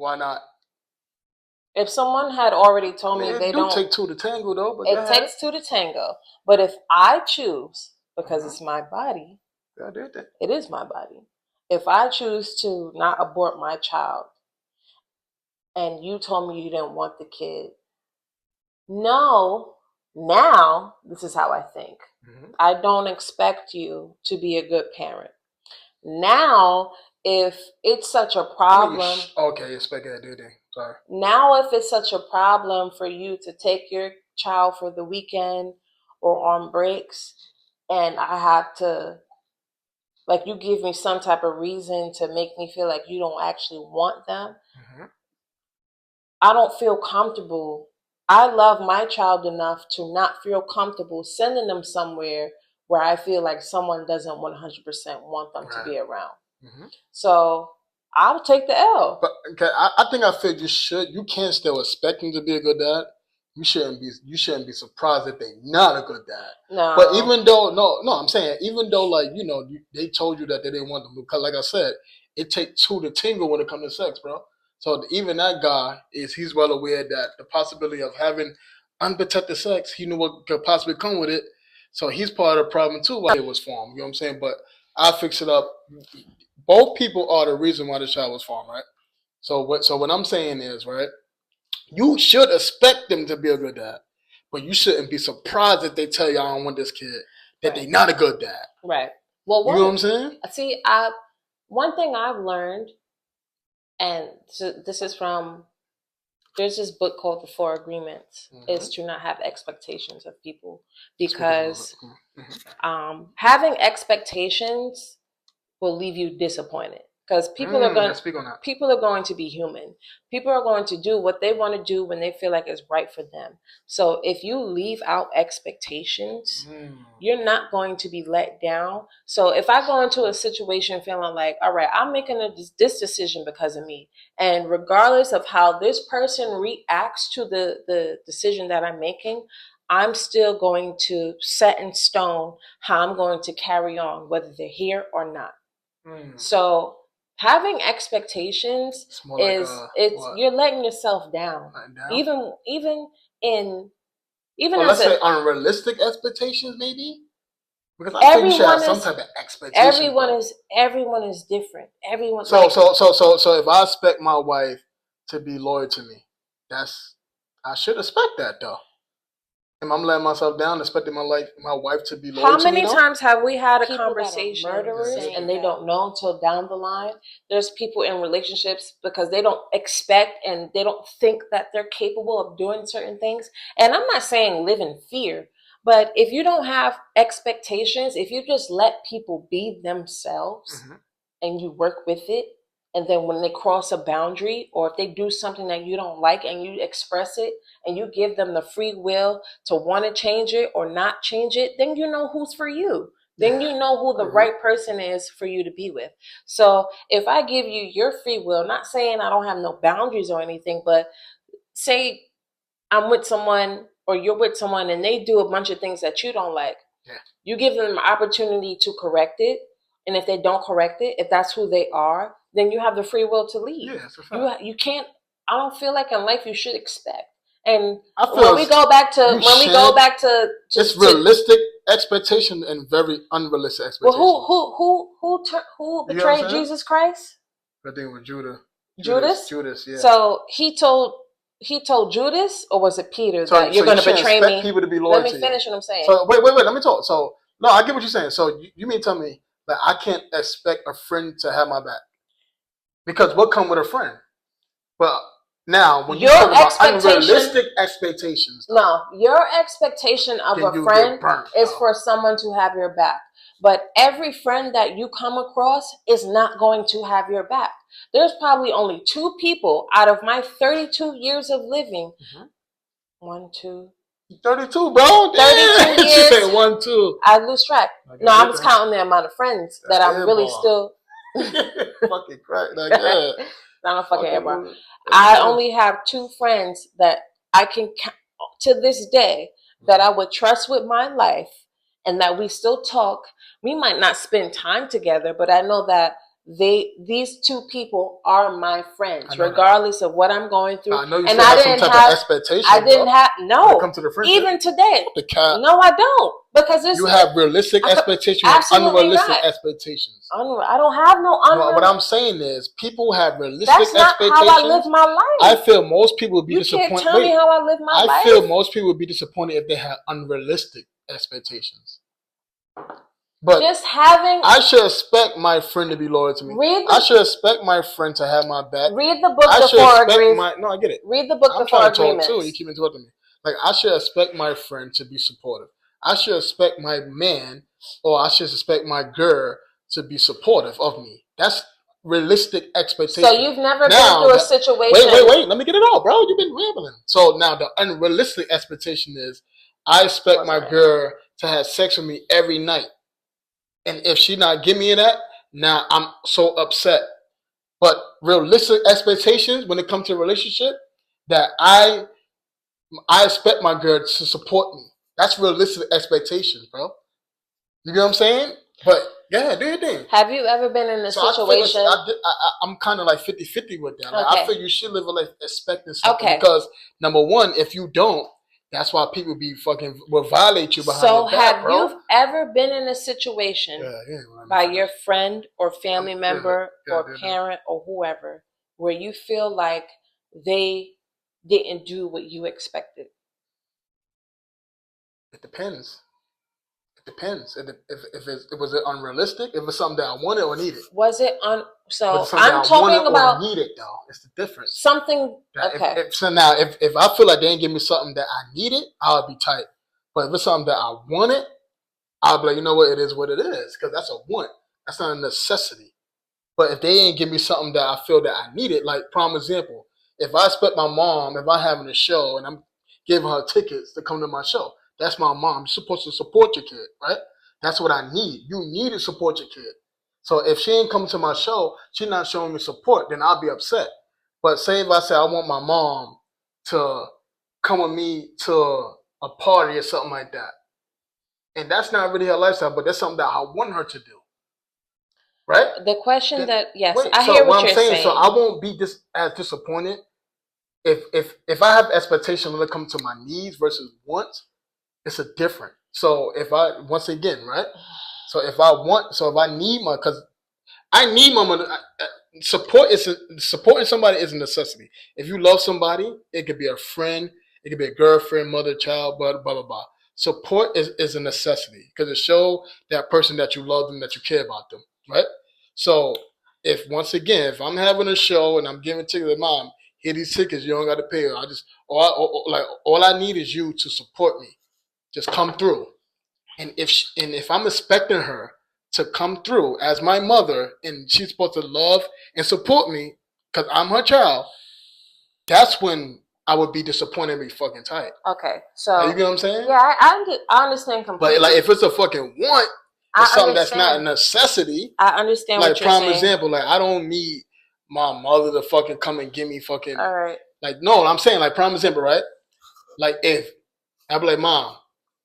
Why not? If someone had already told me they don't take two to tango though, but it takes two to tango. But if I choose, because it's my body, it is my body. If I choose to not abort my child, and you told me you didn't want the kid, no, now this is how I think. I don't expect you to be a good parent. Now, if it's such a problem, expect that, sorry. Now, if it's such a problem for you to take your child for the weekend or on breaks, and I have to, like, you give me some type of reason to make me feel like you don't actually want them, I don't feel comfortable. I love my child enough to not feel comfortable sending them somewhere where I feel like someone doesn't 100% want them to be around. So I'll take the L. But I think I feel you can't still expect him to be a good dad. You shouldn't be surprised if they're not a good dad. No. But even though I'm saying even though they told you that they didn't want them, because like I said, it takes two to tango when it comes to sex, bro. So even that guy he's well aware that the possibility of having unprotected sex, he knew what could possibly come with it. So he's part of the problem too why it was formed. You know what I'm saying? But I fix it up. Both people are the reason why the child was formed, right? So what I'm saying is, right, you should expect them to be a good dad, but you shouldn't be surprised if they tell you I don't want this kid, that they're not a good dad. Right. Well, you know what I'm saying? See, one thing I've learned, and this is from, there's this book called The Four Agreements, is to not have expectations of people, because having expectations will leave you disappointed, because people are going to be human. People are going to do what they want to do when they feel like it's right for them. So if you leave out expectations, you're not going to be let down. So if I go into a situation feeling like, all right, I'm making this decision because of me, and regardless of how this person reacts to the decision that I'm making, I'm still going to set in stone how I'm going to carry on, whether they're here or not. So having expectations you're letting yourself down. Even let's say unrealistic expectations, maybe. Because I think you should have some type of expectation. Everyone is different. Everyone. So if I expect my wife to be loyal to me, I should expect that though. Am I letting myself down, expecting my wife to be loyal to me? How many times have we had a conversation murderers and they don't know until down the line? There's people in relationships because they don't expect and they don't think that they're capable of doing certain things. And I'm not saying live in fear, but if you don't have expectations, if you just let people be themselves and you work with it, and then when they cross a boundary or if they do something that you don't like and you express it and you give them the free will to want to change it or not change it, then you know who's for you. Then you know who the right person is for you to be with. So if I give you your free will, not saying I don't have no boundaries or anything, but say I'm with someone or you're with someone and they do a bunch of things that you don't like. You give them an opportunity to correct it. And if they don't correct it, if that's who they are, then you have the free will to leave. You can't. I don't feel like in life you should expect. And when we go back to it's realistic expectation and very unrealistic expectation. Well, who betrayed Jesus Christ? I think it was Judas. Judas, yeah. So he told Judas, or was it Peter, that you're going to betray me? People to be loyal. Let me finish what I'm saying. So wait. Let me talk. So no, I get what you're saying. So you mean tell me that I can't expect a friend to have my back? Because what come with a friend? But now, when you talk about unrealistic expectations. No, your expectation of a friend is for someone to have your back. But every friend that you come across is not going to have your back. There's probably only 2 people out of my 32 years of living. 1, 2. 32, bro. 32 years. She said 1, 2. I lose track. No, I was counting the amount of friends that I'm really still. Fucking crack. Like, yeah. Not a fucking airball. I only have 2 friends that I can count to this day that I would trust with my life and that we still talk. We might not spend time together, but I know that these two people are my friends, regardless of what I'm going through. I know you still have some type of expectation. I didn't have come to the friendship. Even today. No, I don't, because you have realistic expectations and unrealistic expectations. I don't have no unrealistic. What I'm saying is, people have realistic expectations. That's not how I live my life. I feel most people would be disappointed. You can't tell me how I live my life. I feel most people would be disappointed if they had unrealistic expectations. But just having, I should expect my friend to be loyal to me. I should expect my friend to have my back. Read the book before agreements. No, I get it. Read the book before agreements. I'm trying to talk too. You keep interrupting me. Like, I should expect my friend to be supportive. I should expect my man, or I should expect my girl to be supportive of me. That's realistic expectation. So you've never been through a situation. Wait. Let me get it out, bro. You've been rambling. So now the unrealistic expectation is, I expect my girl to have sex with me every night. And if she not give me that, now I'm so upset. But realistic expectations when it comes to a relationship, that I expect my girl to support me. That's realistic expectations, bro. You know what I'm saying? But yeah, do your thing. Have you ever been in a situation? I'm kind of like 50-50 with that. Like, I feel you should live a life expecting something. Because number one, if you don't, that's why people will violate you behind your back, So have you ever been in a situation by your friend or family member or parent or whoever where you feel like they didn't do what you expected? It depends. If was it unrealistic? If it's something that I wanted or needed? Was it So I'm talking about needed though. It's the difference. Something. Okay. So now, if I feel like they didn't give me something that I needed, I'll be tight. But if it's something that I wanted, I'll be like, you know what? It is what it is, because that's a want. That's not a necessity. But if they ain't give me something that I feel that I needed, like prime example, if I expect my mom, if I'm having a show and I'm giving her tickets to come to my show. That's my mom. You're supposed to support your kid, right? That's what I need. You need to support your kid. So if she ain't coming to my show, she's not showing me support, then I'll be upset. But say if I say I want my mom to come with me to a party or something like that, and that's not really her lifestyle, but that's something that I want her to do, right? The question I hear what you're saying. So I won't be as disappointed if I have expectation when it comes to my needs versus wants. It's a different. So if I need my, because I need my money. Supporting somebody is a necessity. If you love somebody, it could be a friend, it could be a girlfriend, mother, child, blah blah blah. Support is a necessity because it shows that person that you love them, that you care about them, right? So if I'm having a show and I'm giving tickets to mom, here these tickets, you don't got to pay. All I need is you to support me. Just come through. And if I'm expecting her to come through as my mother and she's supposed to love and support me because I'm her child, that's when I would be disappointed and be fucking tight. Okay, so you get what I'm saying? Yeah, I understand completely. But like if it's a fucking want, it's something that's not a necessity. I understand what you're saying. Like prime example, like I don't need my mother to fucking come and give me fucking. All right. Like no, I'm saying like prime example, right? Like if I'd be like, Mom,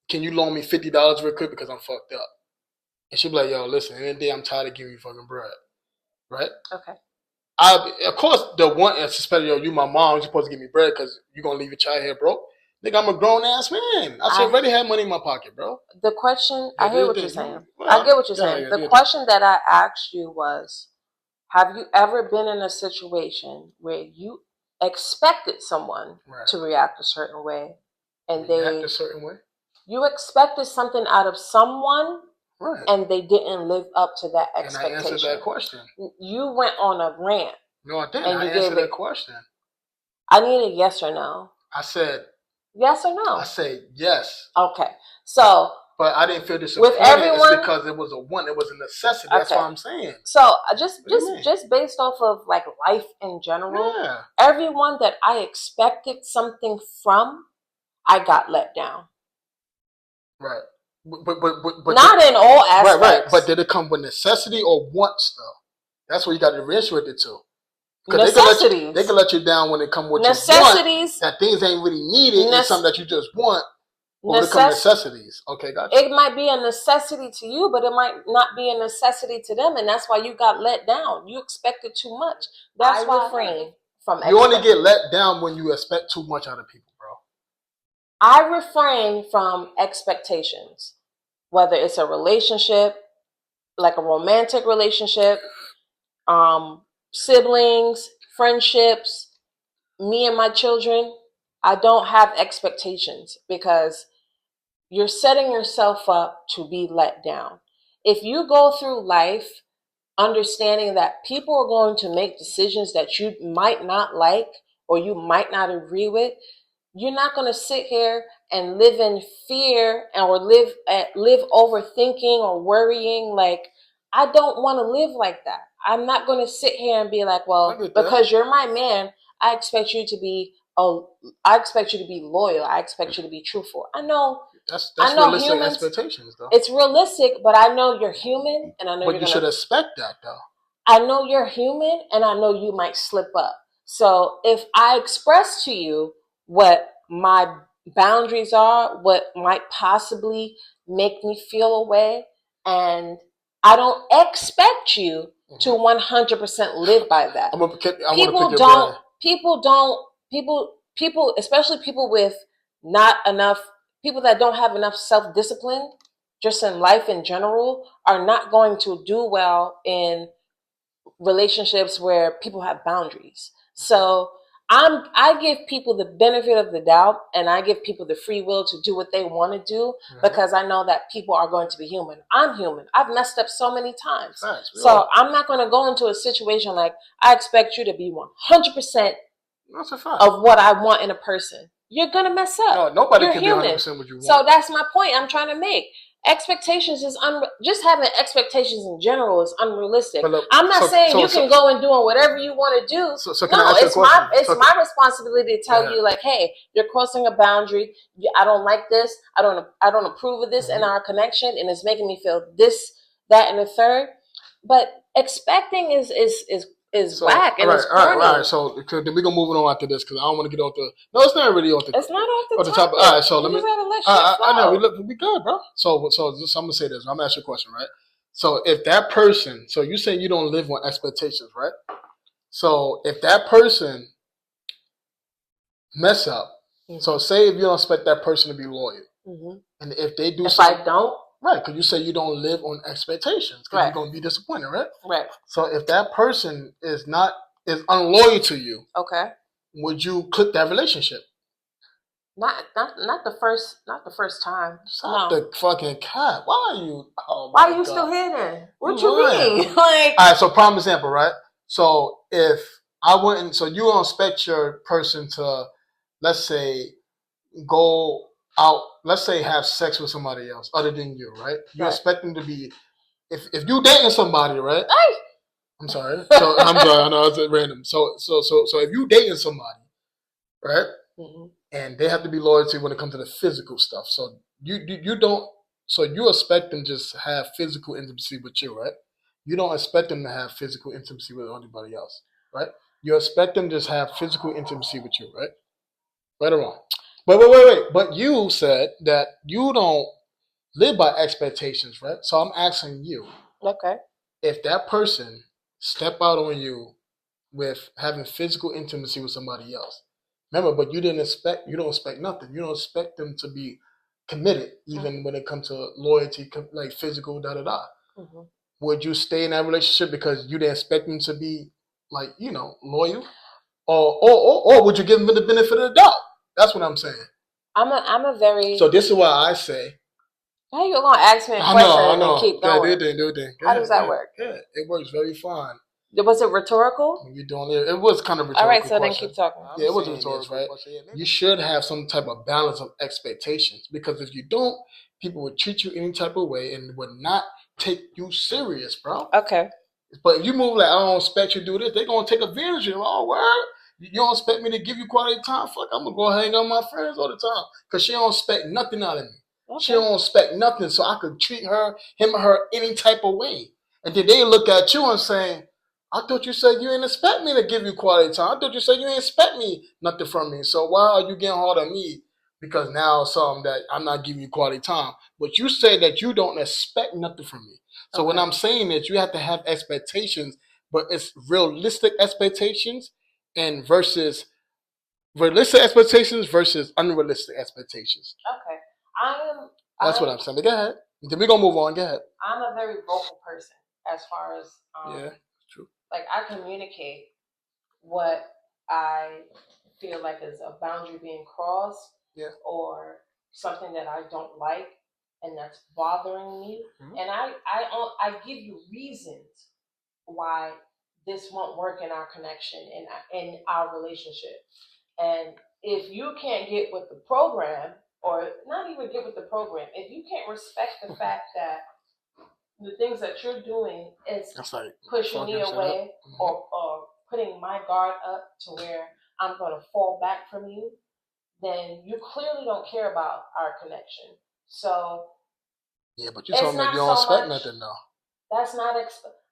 can you loan me $50 real quick because I'm fucked up? And she'd be like, yo, listen, any day I'm tired of giving you fucking bread. Right? Okay. Of course, the one, especially, yo, you my mom, you're supposed to give me bread because you're going to leave your child here broke. Nigga, I'm a grown-ass man. I already have money in my pocket, bro. The question, I hear what you're saying. I get what you're saying. The question that I asked you was, have you ever been in a situation where you expected someone to react a certain way and they react a certain way? You expected something out of someone, and they didn't live up to that expectation. And I answered that question. You went on a rant. No, I didn't. I answered that question. I need a yes or no. I said yes or no. I said yes. Okay, so. But I didn't feel disappointed. With everyone, it's because it was a want. It was a necessity. That's what I'm saying. So just based off of like life in general, everyone that I expected something from, I got let down. Right. But not in all aspects. Right. But did it come with necessity or wants though? That's what you got to differentiate it to. Necessities. They can let you down when it comes with necessities. That things ain't really needed and something that you just want. When it comes to necessities. Okay, gotcha. It might be a necessity to you, but it might not be a necessity to them, and that's why you got let down. You expected too much. That's why I refrain from. You only get let down when you expect too much out of people, bro. I refrain from expectations, whether it's a relationship, like a romantic relationship, siblings, friendships, me and my children. I don't have expectations because you're setting yourself up to be let down. If you go through life understanding that people are going to make decisions that you might not like or you might not agree with, you're not going to sit here and live in fear or live overthinking or worrying. Like, I don't want to live like that. I'm not going to sit here and be like, well, because you're my man, I expect you to be loyal. I expect you to be truthful. I know that's realistic humans, expectations, though. It's realistic, but I know you're human, and I know. But you should expect that, though. I know you're human, and I know you might slip up. So if I express to you what my boundaries are, what might possibly make me feel a way, and I don't expect you to 100% live by that. People, especially people with not enough, people that don't have enough self-discipline, just in life in general, are not going to do well in relationships where people have boundaries. So I give people the benefit of the doubt, and I give people the free will to do what they want to do, because I know that people are going to be human. I'm human. I've messed up so many times. So I'm not going to go into a situation like, I expect you to be 100% of what I want in a person. You're going to mess up. No, nobody can be 100% what you want. So that's my point I'm trying to make. Expectations is just having expectations in general is unrealistic. Look, I'm not saying you can go and doing whatever you want to do. It's my responsibility to tell you, like, hey, you're crossing a boundary. I don't like this. I don't approve of this in our connection, and it's making me feel this, that, and the third. But expecting is whack and it's corny. All right. So then we're gonna move on after this because I don't want to get off the. No, it's not really off the. It's not off the top. All right. So let me. I know we good, bro. So I'm gonna say this. I'm gonna ask you a question, right? So if that person, so you say you don't live on expectations, right? So if that person mess up, so say if you don't expect that person to be loyal, and if they do, I don't. Right, because you say you don't live on expectations because you're going to be disappointed, right? Right. So if that person is unloyal to you, okay, would you quit that relationship? Not the first time. Stop the fucking cat. Why are you? Oh why are you still here then? What you mean? Like, all right. So prime example, right? So if I wouldn't, so you don't expect your person to, let's say, go out, let's say have sex with somebody else other than you, right? You expect them to be, if you dating somebody, right? Hey! I'm sorry. So I'm sorry, I know it's random. So if you dating somebody, right? And they have to be loyal to you when it comes to the physical stuff. So you don't, so you expect them to just have physical intimacy with you, right? You don't expect them to have physical intimacy with anybody else, right? You expect them to just have physical intimacy with you, right? Right or wrong? But wait. But you said that you don't live by expectations, right? So I'm asking you. Okay. If that person step out on you with having physical intimacy with somebody else, remember, but you don't expect nothing. You don't expect them to be committed, even when it comes to loyalty, like physical, da-da-da. Would you stay in that relationship because you didn't expect them to be, like, loyal? Or would you give them the benefit of the doubt? That's what I'm saying. I'm a very. So this is why I say. How you gonna ask me a question and keep going? Yeah, do it. How does that work? Yeah, it works very fine. Was it rhetorical? You're doing it. It was kind of rhetorical. All right, so then keep talking. Yeah, it was rhetorical, right? You should have some type of balance of expectations, because if you don't, people would treat you any type of way and would not take you serious, bro. Okay. But if you move like, I don't expect you to do this, they're gonna take advantage of you. Oh, word. You don't expect me to give you quality time? Fuck, I'm gonna go hang out with my friends all the time. Because she don't expect nothing out of me. Okay. She don't expect nothing, so I could treat him or her any type of way. And then they look at you and saying, I thought you said you didn't expect me to give you quality time. I thought you said you didn't expect me nothing from me. So why are you getting hard on me because now it's something that I'm not giving you quality time. But you say that you don't expect nothing from me. So when I'm saying that you have to have expectations, but it's realistic expectations and versus realistic expectations versus unrealistic expectations. Okay. That's what I'm saying. But go ahead. Then we're gonna move on. Go ahead. I'm a very vocal person as far as yeah, true. Like I communicate what I feel like is a boundary being crossed, or something that I don't like and that's bothering me, and I give you reasons why this won't work in our connection and in our relationship. And if you can't get with the program, or not even get with the program, if you can't respect the fact that the things that you're doing is like pushing me away, or putting my guard up to where I'm going to fall back from you, then you clearly don't care about our connection. So yeah, but you told me you don't expect nothing though. That's not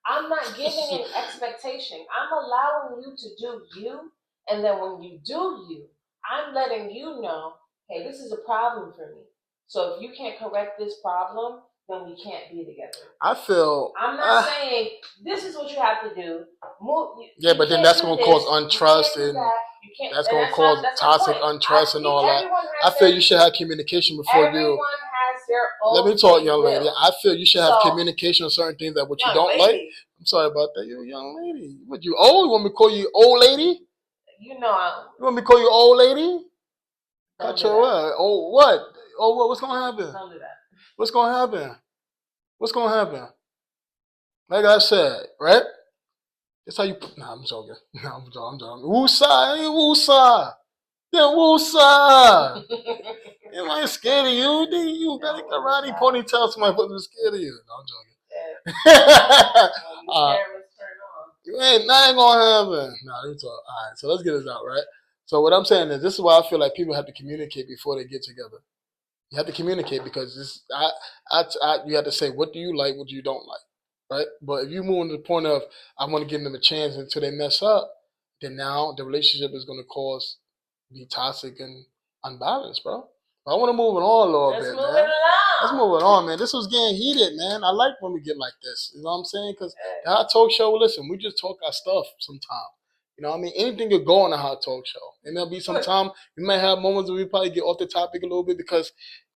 I'm not giving an expectation. I'm allowing you to do you, and then when you do you, I'm letting you know, hey, this is a problem for me. So if you can't correct this problem, then we can't be together. I'm not saying this is what you have to do. Yeah, but then that's going to cause untrust, and that's going to cause toxic untrust and all that. I feel you should have communication before you. Everyone has their own. Let me talk, young lady. I feel you should have communication on certain things that what you don't like. I'm sorry about that. You're a young lady. What, you old? You want me to call you old lady? You know You want me to call you old lady? Cut your what? Oh, what? Oh, what? What's going to happen? Don't do that. What's going to happen? What's going to happen? Like I said, right? That's how you... Nah, I'm joking. Nah, I'm joking. Woosa. Hey, woosa. Yeah, woosa. Am I scared of you? You got a karate ponytail to my foot. I'm scared of you. No, I'm joking. Ain't nothing gonna happen. Nah, let me talk. All right, so let's get this out, right? So what I'm saying is, this is why I feel like people have to communicate before they get together. You have to communicate because this. You have to say, what do you like, what do you don't like, right? But if you move to the point of I want to give them a chance until they mess up, then now the relationship is going to be toxic and unbalanced, bro. I want to move it on a little bit, man. Let's move it on, man. This was getting heated, man. I like when we get like this. You know what I'm saying? Because the Hot Talk Show, listen, we just talk our stuff sometimes. You know what I mean? Anything could go on a Hot Talk Show. And there'll be some time we might have moments where we probably get off the topic a little bit because